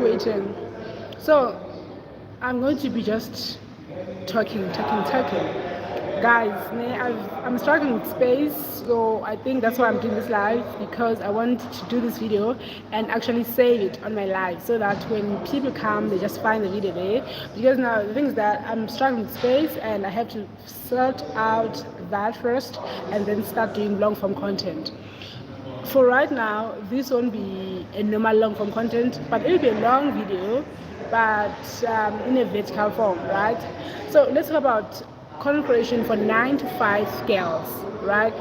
waiting. So I'm going to be just talking. Guys, I'm struggling with space, so I think that's why I'm doing this live, because I want to do this video and actually save it on my live so that when people come, they just find the video there. Because now the thing is that I'm struggling with space and I have to sort out that first and then start doing long form content. For right now, this won't be a normal long form content, but it'll be a long video, but in a vertical form, right? So let's talk about content creation for 9 to 5 girls, right?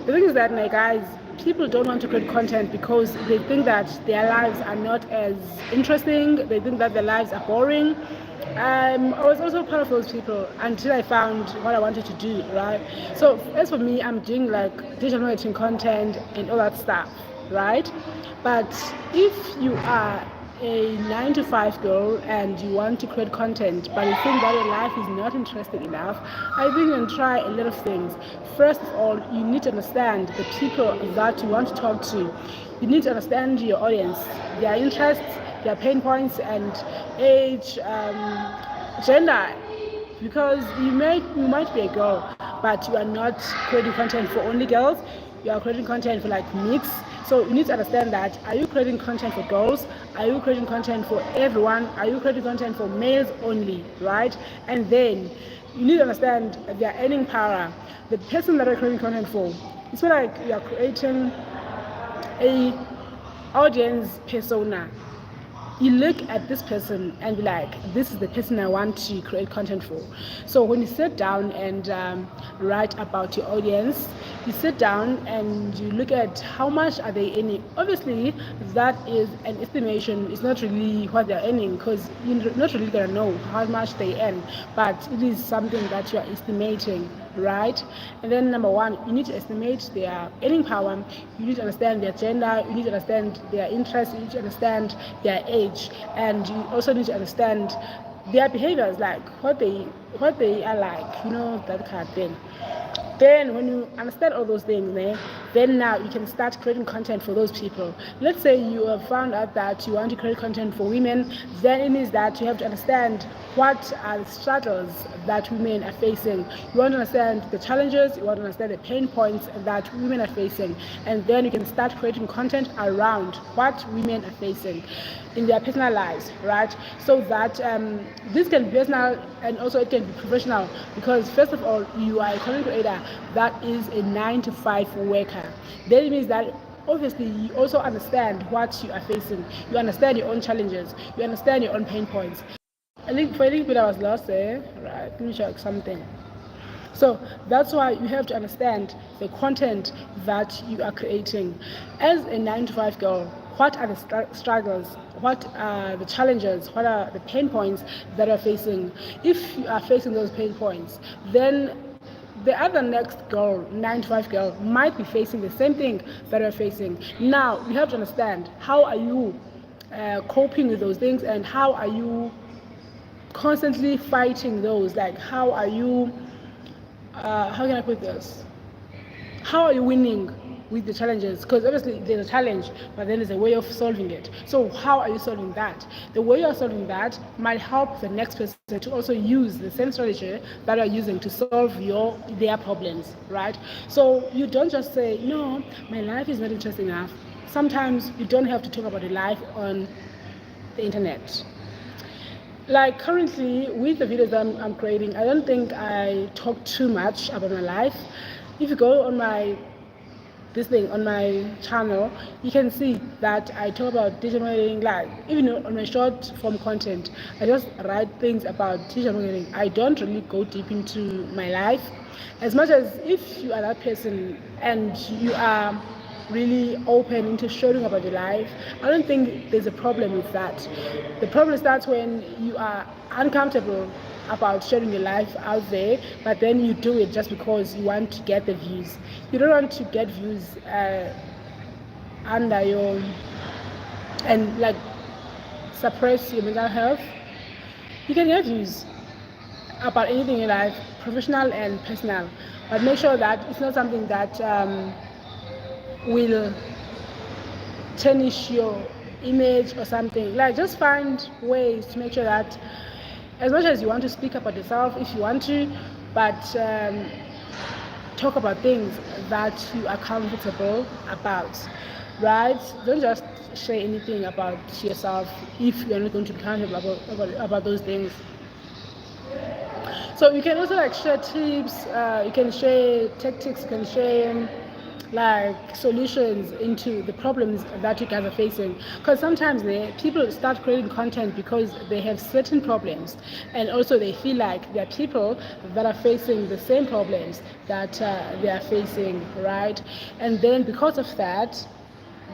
The thing is that, my guys, people don't want to create content because they think that their lives are not as interesting. They think that their lives are boring. I was also part of those people until I found what I wanted to do, right? So as for me, I'm doing like digital marketing content and all that stuff, right? But if you are a 9 to 5 girl and you want to create content but you think that your life is not interesting enough, I think you can try a lot of things. First of all, you need to understand the people that you want to talk to. You need to understand your audience, their interests, their pain points, and age, gender, because you might be a girl but you are not creating content for only girls, you are creating content for like mix. So you need to understand that, are you creating content for girls, are you creating content for everyone, are you creating content for males only, right? And then you need to understand their earning power. The person that you're creating content for, it's not like you are creating a audience persona. You look at this person and be like, this is the person I want to create content for. So when you sit down and write about your audience, you sit down and you look at how much are they earning. Obviously, that is an estimation. It's not really what they're earning, because you're not really going to know how much they earn, but it is something that you are estimating, right? And then number one, you need to estimate their earning power. You need to understand their gender, you need to understand their interests, you need to understand their age, and you also need to understand their behaviors, like what they are like, that kind of thing. Then when you understand all those things, then now you can start creating content for those people. Let's say you have found out that you want to create content for women, then it means that you have to understand what are the struggles that women are facing. You want to understand the challenges, you want to understand the pain points that women are facing, and then you can start creating content around what women are facing in their personal lives, right? So that this can be personal and also it can be professional, because first of all, you are a content creator that is a 9 to 5 worker. Then it means that obviously you also understand what you are facing, you understand your own challenges, you understand your own pain points. I think for a little bit I was lost there, right? Let me check something. So that's why you have to understand the content that you are creating. As a 9 to 5 girl, what are the struggles, what are the challenges, what are the pain points that you're facing? If you are facing those pain points, then the other next girl, 9 to 5 girl, might be facing the same thing that you're facing. Now you have to understand, how are you coping with those things, and how are you constantly fighting those? Like, how are you how can I put this? How are you winning with the challenges? Because obviously there's a challenge, but then there's a way of solving it. So how are you solving that? The way you're solving that might help the next person to also use the same strategy that you're using to solve their problems, right? So you don't just say, no, my life is not interesting enough. Sometimes you don't have to talk about your life on the internet. Like currently with the videos that I'm creating, I don't think I talk too much about my life. If you go on my channel, you can see that I talk about digital marketing. Like even on my short form content, I just write things about digital marketing. I don't really go deep into my life, as much as if you are that person and you are really open into sharing about your life, I don't think there's a problem with that. The problem starts when you are uncomfortable about sharing your life out there, but then you do it just because you want to get the views. You don't want to get views under your and like suppress your mental health. You can get views about anything in your life, professional and personal, but make sure that it's not something that will tarnish your image or something. Like, just find ways to make sure that as much as you want to speak about yourself, if you want to, but talk about things that you are comfortable about, right? Don't just share anything about yourself if you're not going to be comfortable about those things. So you can also like share tips, you can share tactics, you can share like solutions into the problems that you guys are facing, because sometimes people start creating content because they have certain problems, and also they feel like there are people that are facing the same problems that they are facing, right? And then because of that,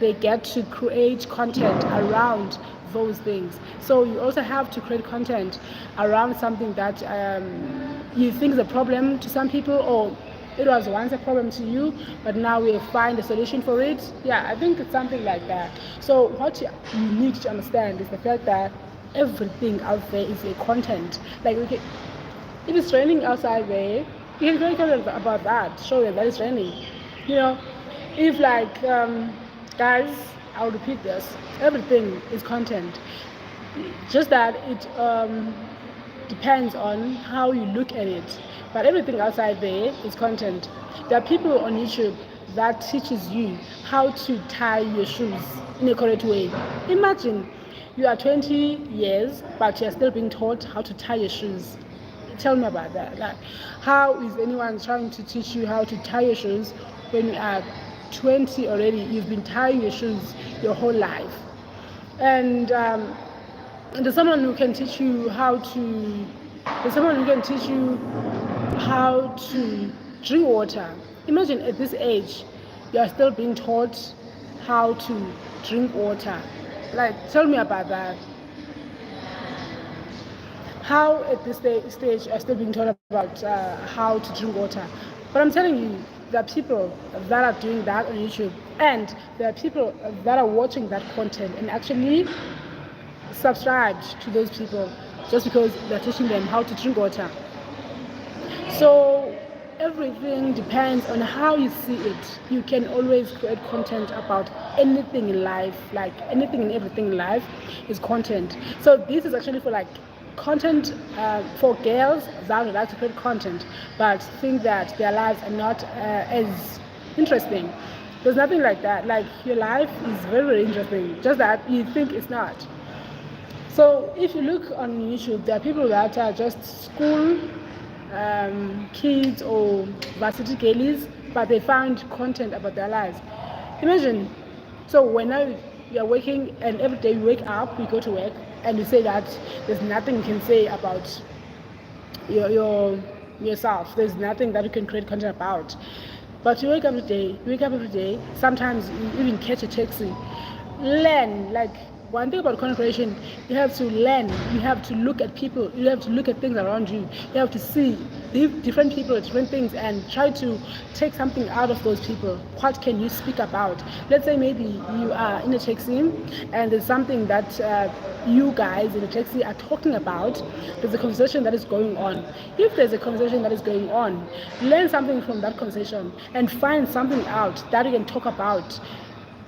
they get to create content around those things. So you also have to create content around something that you think is a problem to some people, or it was once a problem to you, but now we find a solution for it. Yeah, I think it's something like that. So what you need to understand is the fact that everything out there is a content. Like, if it's raining outside there, you can create content about that, show them that it's raining. You know, if like guys, I'll repeat this, everything is content, just that it depends on how you look at it, but everything outside there is content. There are people on YouTube that teaches you how to tie your shoes in a correct way. Imagine you are 20 years but you're still being taught how to tie your shoes. Tell me about that. Like, how is anyone trying to teach you how to tie your shoes when you are 20 already? You've been tying your shoes your whole life. And there's someone who can teach you how to drink water. Imagine at this age you are still being taught how to drink water. Like, tell me about that. How at this stage are still being taught about how to drink water. But I'm telling you, there are people that are doing that on YouTube, and there are people that are watching that content and actually subscribed to those people just because they're teaching them how to drink water. So everything depends on how you see it. You can always create content about anything in life, like anything and everything in life is content. So this is actually for like content for girls that would like to create content but think that their lives are not as interesting. There's nothing like that. Like, your life is very, very interesting, just that you think it's not. So if you look on YouTube, there are people that are just school kids or varsity girlies, but they find content about their lives. Imagine, so when you're working and every day you wake up, you go to work, and you say that there's nothing you can say about yourself. There's nothing that you can create content about. But you wake up every day, sometimes you even catch a taxi. Learn, like, one thing about content creation, you have to learn, you have to look at people, you have to look at things around you, you have to see different people, different things, and try to take something out of those people. What can you speak about? Let's say maybe you are in a taxi and there's something that you guys in the taxi are talking about. There's a conversation that is going on. If there's a conversation that is going on, learn something from that conversation and find something out that you can talk about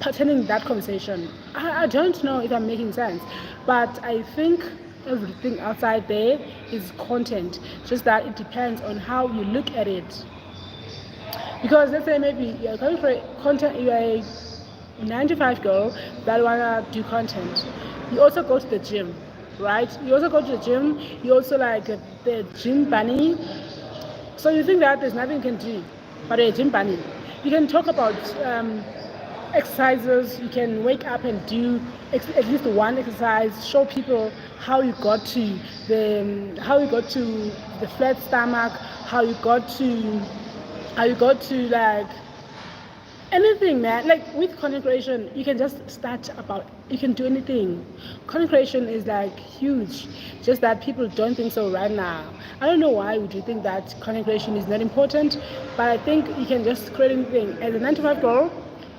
pertaining that conversation. I don't know if I'm making sense, but I think everything outside there is content, just that it depends on how you look at it. Because let's say maybe you're going for content, you're a 9 to 5 girl that wanna do content. You also go to the gym, right? You also go to the gym, you also like the gym bunny. So you think that there's nothing you can do, but you're a gym bunny. You can talk about exercises. You can wake up and do at least one exercise, show people how you got to the flat stomach, how you got to like anything, man. Like, with content creation, you can just start about, you can do anything. Content creation is like huge, just that people don't think so right now. I don't know why would you think that content creation is not important, but I think you can just create anything. As a 9 to 5 girl,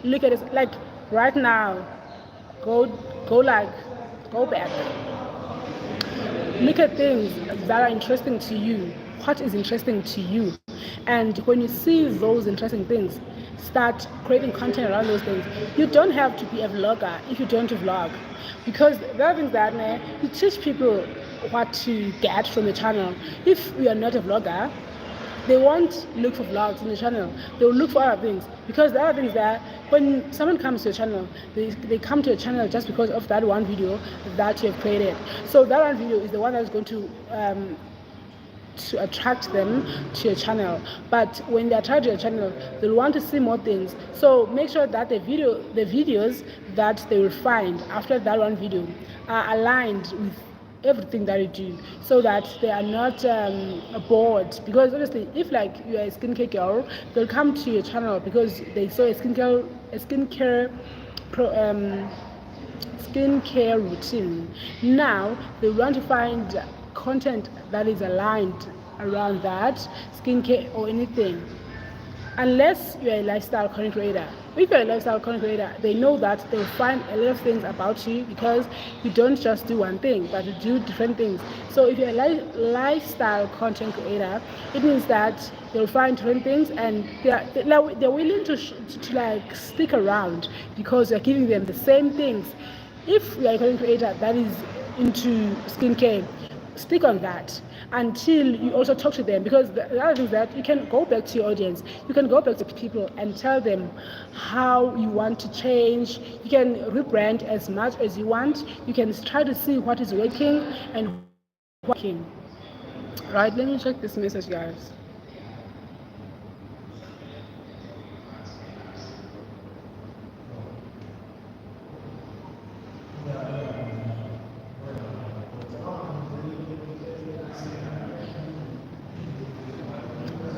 look at it like right now, go back, look at things that are interesting to you. What is interesting to you? And when you see those interesting things, start creating content around those things. You don't have to be a vlogger if you don't vlog, because the other thing is that you teach people what to get from the channel. If you are not a vlogger, they won't look for vlogs in the channel. They will look for other things, because the other thing is that when someone comes to your channel, they come to your channel just because of that one video that you have created. So that one video is the one that's going to attract them to your channel. But when they attract to your channel, they'll want to see more things. So make sure that the videos that they will find after that one video are aligned with everything that you do, so that they are not bored. Because honestly, if like you are a skincare girl, they'll come to your channel because they saw a skincare routine. Now they want to find content that is aligned around that skincare or anything. Unless you're a lifestyle content creator. If you're a lifestyle content creator, they know that they'll find a lot of things about you, because you don't just do one thing, but you do different things. So if you're a lifestyle content creator, it means that they'll find different things, and they're willing to like stick around, because you're giving them the same things. If you're a content creator that is into skincare, stick on that until you also talk to them, because the other thing is that you can go back to your audience, you can go back to people and tell them how you want to change. You can rebrand as much as you want. You can try to see what is working and working. Right, let me check this message, guys.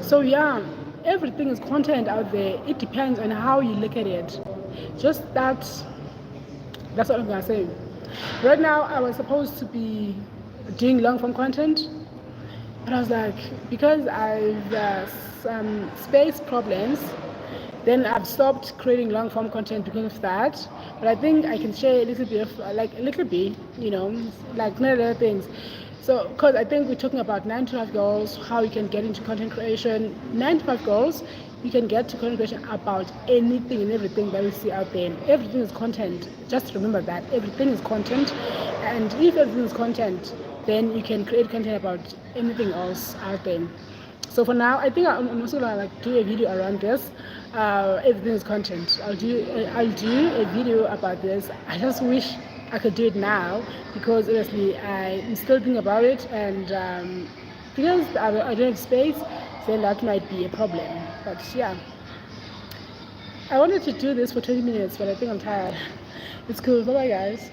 So yeah, everything is content out there. It depends on how you look at it. Just that's what I'm gonna say. Right now, I was supposed to be doing long form content, but I was like, because I've some space problems, then I've stopped creating long form content because of that. But I think I can share a little bit of like not other things. So, because I think we're talking about 9 to 5 goals, how you can get into content creation. 9 to 5 goals, you can get to content creation about anything and everything that you see out there. Everything is content. Just remember that everything is content, and if everything is content, then you can create content about anything else out there. So for now, I think I'm also gonna like do a video around this. Everything is content. I'll do a video about this. I just wish I could do it now, because honestly I'm still thinking about it, and because I don't have space, then that might be a problem. But yeah, I wanted to do this for 20 minutes, but I think I'm tired. It's cool. Bye bye, guys.